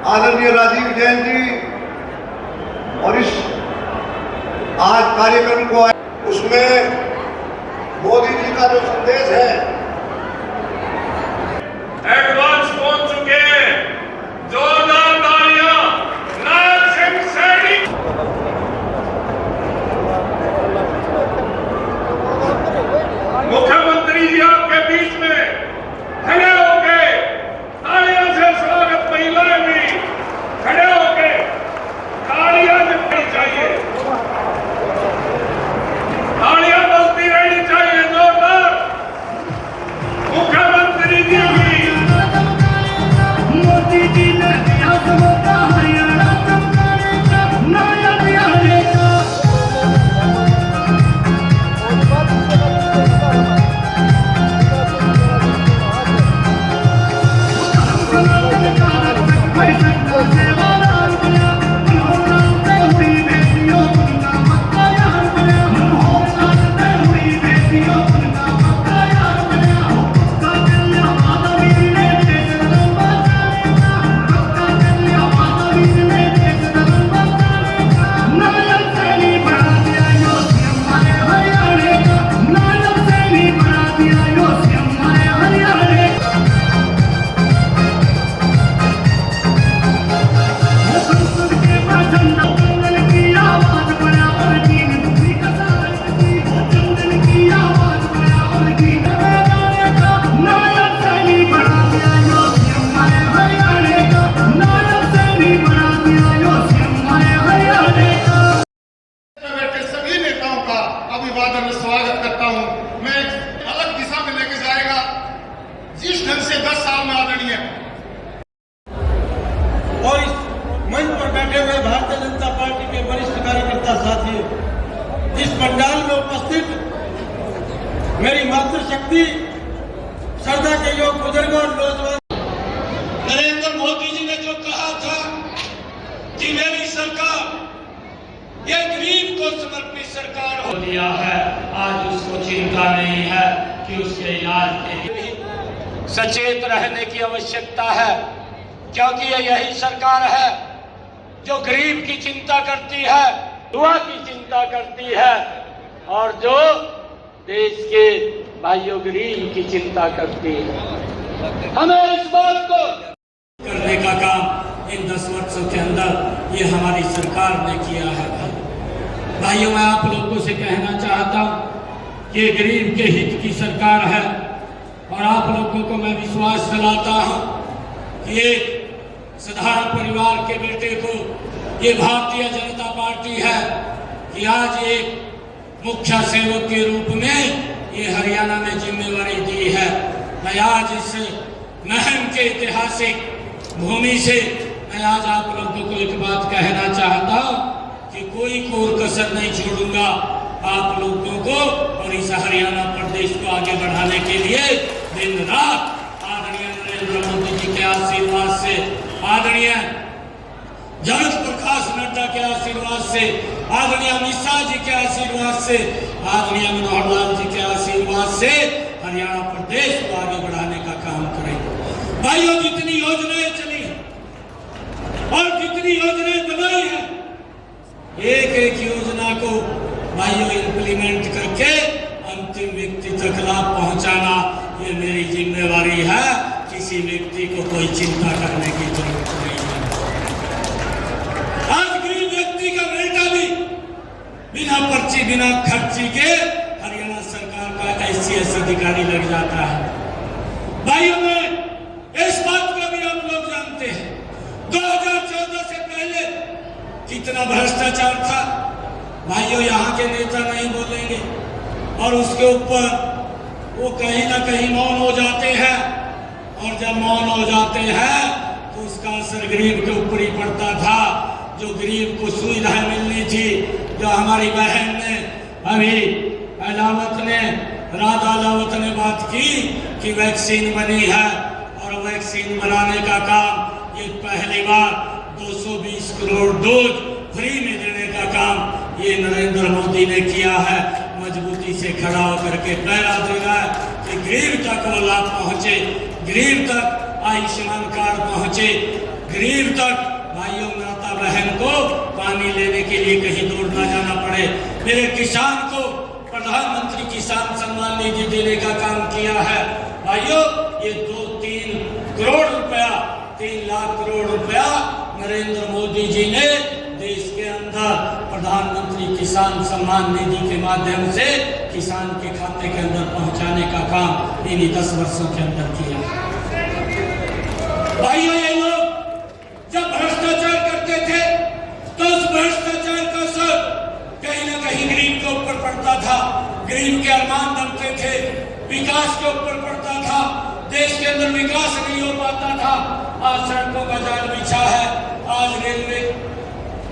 आदरणीय राजीव जैन जी और इस आज कार्यक्रम को उसमें मोदी जी का जो संदेश है एडवांस पहुंच चुके हैं। जोरदार तालियां लाल सिंह सैनी। मुख्यमंत्री जी आपके बीच में खड़े होके तालियों से स्वागत, महिलाएं भी खड़े होके तालियां बजनी चाहिए, तालियां बजती रहनी चाहिए जोरदार। मुख्यमंत्री जी भी मोदी जी ने हरियाणा अभिवादन में स्वागत करता हूं। मैं अलग दिशा में लेके जाएगा जिस ढंग से 10 साल में आदरणीय और इस मंच पर बैठे हुए भारतीय जनता पार्टी के वरिष्ठ कार्यकर्ता साथियों, इस पंडाल में उपस्थित मेरी मातृशक्ति, श्रद्धा के योग बुजुर्गों और नौजवान। नरेंद्र मोदी जी ने जो कहा था कि मेरी सरकार ये गरीब को समर्पित सरकार हो लिया है, आज उसको चिंता नहीं है कि उसके इलाज के लिए सचेत रहने की आवश्यकता है, क्योंकि ये यही सरकार है जो गरीब की चिंता करती है, दुआ की चिंता करती है और जो देश के भाइयों गरीब की चिंता करती है। हमें इस बात को करने का काम इन 10 वर्षों के अंदर ये हमारी सरकार ने किया है। भाइयों, मैं आप लोगों से कहना चाहता हूँ कि गरीब के हित की सरकार है और आप लोगों को मैं विश्वास दिलाता हूँ कि एक साधारण परिवार के बेटे को ये भारतीय जनता पार्टी है कि आज एक मुख्य सेवक के रूप में ये हरियाणा में जिम्मेवारी दी है। मैं आज इस महम के ऐतिहासिक भूमि से मैं आज आप लोगों को एक बात कहना चाहता हूँ कि कोई कोर कसर नहीं छोड़ूंगा आप लोगों को और इस हरियाणा प्रदेश को आगे बढ़ाने के लिए दिन रात आदरणीय नरेंद्र मोदी जी के आशीर्वाद से, आदरणीय जगत प्रकाश नड्डा के आशीर्वाद से, आदरणीय अमित शाह जी के आशीर्वाद से, आदरणीय मनोहर लाल जी के आशीर्वाद से हरियाणा प्रदेश को आगे बढ़ाने का काम करेंगे। भाइयों, जितनी योजनाएं चली हैं और जितनी योजनाएं बनाई हैं, एक एक योजना को भाइयों इम्प्लीमेंट करके अंतिम व्यक्ति तक लाभ पहुंचाना ये मेरी जिम्मेवारी है। किसी व्यक्ति को कोई चिंता करने की जरूरत नहीं है। आज गरीब व्यक्ति का बेटा भी बिना पर्ची बिना खर्ची के हरियाणा सरकार का ICS अधिकारी लग जाता है। भाइयों, में इस बात को भी हम लोग जानते हैं 2014 से पहले कितना भ्रष्टाचार था। भाइयों, यहाँ के नेता नहीं बोलेंगे और उसके ऊपर वो कहीं ना कहीं मौन हो जाते हैं और जब मौन हो जाते हैं तो उसका असर गरीब के ऊपर ही पड़ता था। जो गरीब को सुविधाएं मिलनी थी, जो हमारी बहन ने अभी राधा अलावत ने बात की कि वैक्सीन बनी है और वैक्सीन बनाने का काम ये पहली बार 220 करोड़ डोज फ्री में देने का काम ये नरेंद्र मोदी ने किया है। मजबूती से खड़ा होकर के पहरा दे रहा है कि गरीब तक वो लाभ पहुंचे, गरीब तक आयुष्मान कार्ड पहुंचे, गरीब तक भाइयों माता बहन को पानी लेने के लिए कहीं दूर ना जाना पड़े। मेरे किसान को प्रधानमंत्री किसान सम्मान निधि देने का काम किया है। भाइयों ये 2-3 करोड़ रुपया, 3 लाख करोड़ रुपया नरेंद्र मोदी जी ने देश के अंदर प्रधानमंत्री किसान सम्मान निधि के माध्यम से किसान के खाते के अंदर पहुंचाने का काम इन्हीं 10 वर्षों के अंदर किया। भाइयों ये लोग जब भ्रष्टाचार करते थे तो उस भ्रष्टाचार का असर कहीं ना कहीं गरीब के ऊपर पड़ता था, गरीब के अरमान दबते थे, विकास के ऊपर पड़ता था, देश के अंदर विकास नहीं हो पाता था। आज सड़कों का जाल बिछा है, आज रेलवे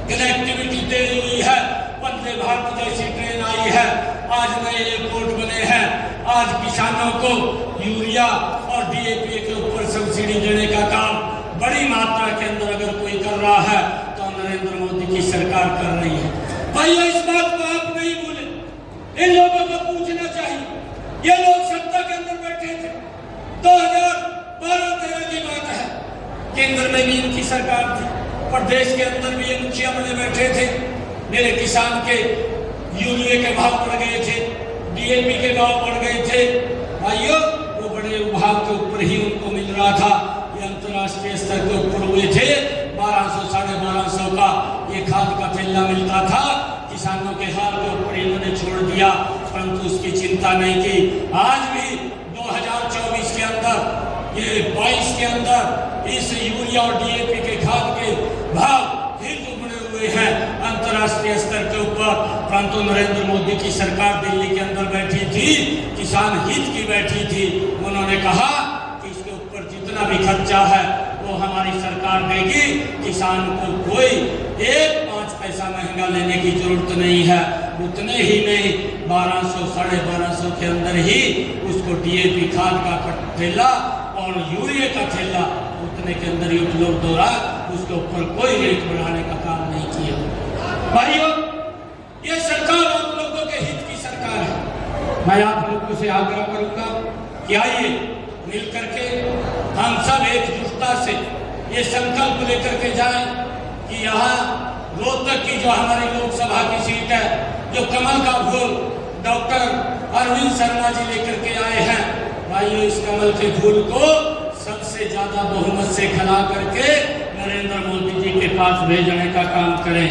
कनेक्टिविटी तेज हुई है, वंदे भारत जैसी ट्रेन आई है, आज नए एयरपोर्ट बने हैं, आज किसानों को यूरिया और DAP के ऊपर सब्सिडी देने का काम बड़ी मात्रा के अंदर अगर कोई कर रहा है तो नरेंद्र मोदी की सरकार कर रही है। भाइयों इस बात को आप नहीं भूले, इन लोगों को पूछना चाहिए। ये लोग सत्ता के अंदर बैठे थे, 2012-13 की बात है, केंद्र में भी इनकी सरकार थी, प्रदेश के अंदर भी ये मुखिया बने बैठे थे। मेरे किसान के यूरिया के भाव बढ़ गए थे, DAP के भाव बढ़ गए थे। भाइयों वो बड़े विभाग के ऊपर ही उनको मिल रहा था, ये अंतर्राष्ट्रीय स्तर के ऊपर हुए थे। 1200 साढ़े 1200 का ये खाद का थैला मिलता था, किसानों के हाथ के ऊपर इन्होंने छोड़ दिया, परंतु उसकी चिंता नहीं की। आज भी 2024 के अंदर, ये 22 के अंदर इस यूरिया और DAP के खाद के भाव फिर दुगने हुए हैं अंतर्राष्ट्रीय स्तर के ऊपर। परंतु नरेंद्र मोदी की सरकार दिल्ली के अंदर बैठी थी, किसान हित की बैठी थी। उन्होंने कहा कि इसके ऊपर जितना भी खर्चा है वो हमारी सरकार देगी, किसान को कोई 1-5 पैसा महंगा लेने की जरूरत नहीं है। उतने ही नहीं, 1200 साढ़े 1200 के अंदर ही उसको DAP खाद का थैला और यूरिया का थैला उतने के अंदर ही उपलब्ध हो रहा, उसके ऊपर कोई रेट बढ़ाने का काम नहीं किया। भाइयों ये सरकार आप लोगों के हित की सरकार है। मैं आप लोगों से आग्रह करूंगा कि आइए मिल करके हम सब एकजुटता से ये संकल्प लेकर के जाएं कि यहाँ रोहतक की जो हमारी लोकसभा की सीट है, जो कमल का फूल डॉक्टर अरविंद शर्मा जी लेकर के आए हैं, भाइयों इस कमल के फूल को सबसे ज्यादा बहुमत से खिला करके नरेंद्र मोदी जी के पास भेजने का काम करें।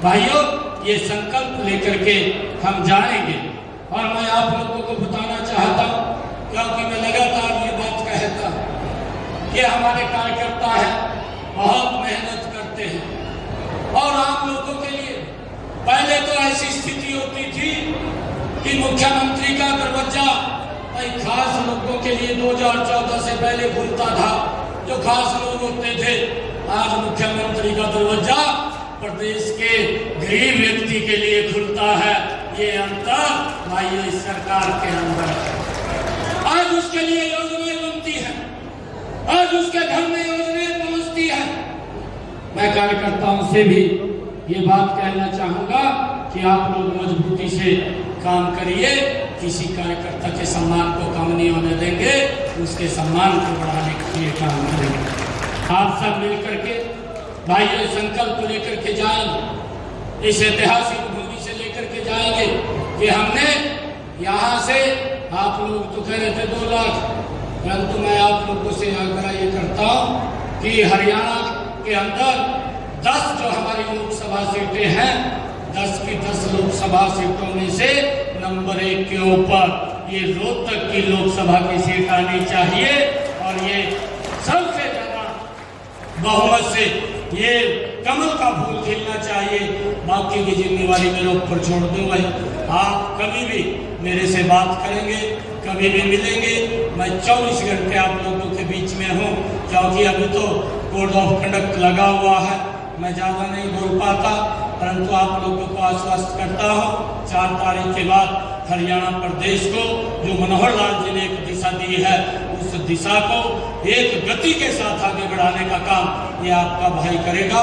भाइयों ये संकल्प लेकर के हम जाएंगे। और मैं आप लोगों को बताना चाहता हूँ, क्योंकि मैं लगातार ये बात कहता हूँ कि हमारे कार्यकर्ता है, बहुत मेहनत करते हैं। और आप लोगों के लिए पहले तो ऐसी स्थिति होती थी कि मुख्यमंत्री का दरवाजा कई खास लोगों के लिए 2014 से पहले खुलता था, जो खास लोग होते थे। आज मुख्यमंत्री का दरवाजा प्रदेश के गरीब व्यक्ति के लिए खुलता है। ये अंतर भाइयों इस सरकार के अंदर है। आज उसके लिए योजनाएं बनती है, आज उसके घर में योजनाएं पहुंचती है। मैं कार्यकर्ताओं से भी ये बात कहना चाहूंगा कि आप लोग मजबूती से काम करिए, किसी कार्यकर्ता के सम्मान को कम नहीं होने देंगे, उसके सम्मान को बढ़ाने के लिए काम करेंगे। आप सब मिलकर के भाइयों संकल्प लेकर के जाएंगे, इस ऐतिहासिक भूमि से लेकर के जाएंगे कि हमने यहाँ से, आप लोग तो कह रहे थे 2 लाख, परंतु मैं आप लोगों से आग्रह ये करता हूँ कि हरियाणा के अंदर 10 जो हमारी लोकसभा सीटें हैं, 10 की 10 लोकसभा सीटों में से नंबर 1 के ऊपर ये रोहतक की लोकसभा की सीट आनी चाहिए। और ये सबसे ज्यादा बहुमत से ये कमल का फूल खिलना चाहिए। बाकी की जिम्मेवारी मेरे ऊपर छोड़ दो भाई। आप कभी भी मेरे से बात करेंगे, कभी भी मिलेंगे, मैं 24 घंटे आप लोगों के बीच में हूँ, क्योंकि अभी तो कोड ऑफ कंडक्ट लगा हुआ है, मैं ज़्यादा नहीं बोल पाता। परंतु आप लोगों को आश्वस्त करता हूँ, 4 तारीख के बाद हरियाणा प्रदेश को जो मनोहर लाल जी ने एक दिशा दी है, उस दिशा को एक गति के साथ आगे बढ़ाने का काम ये आपका भाई करेगा।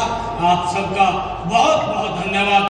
आप सबका बहुत बहुत धन्यवाद।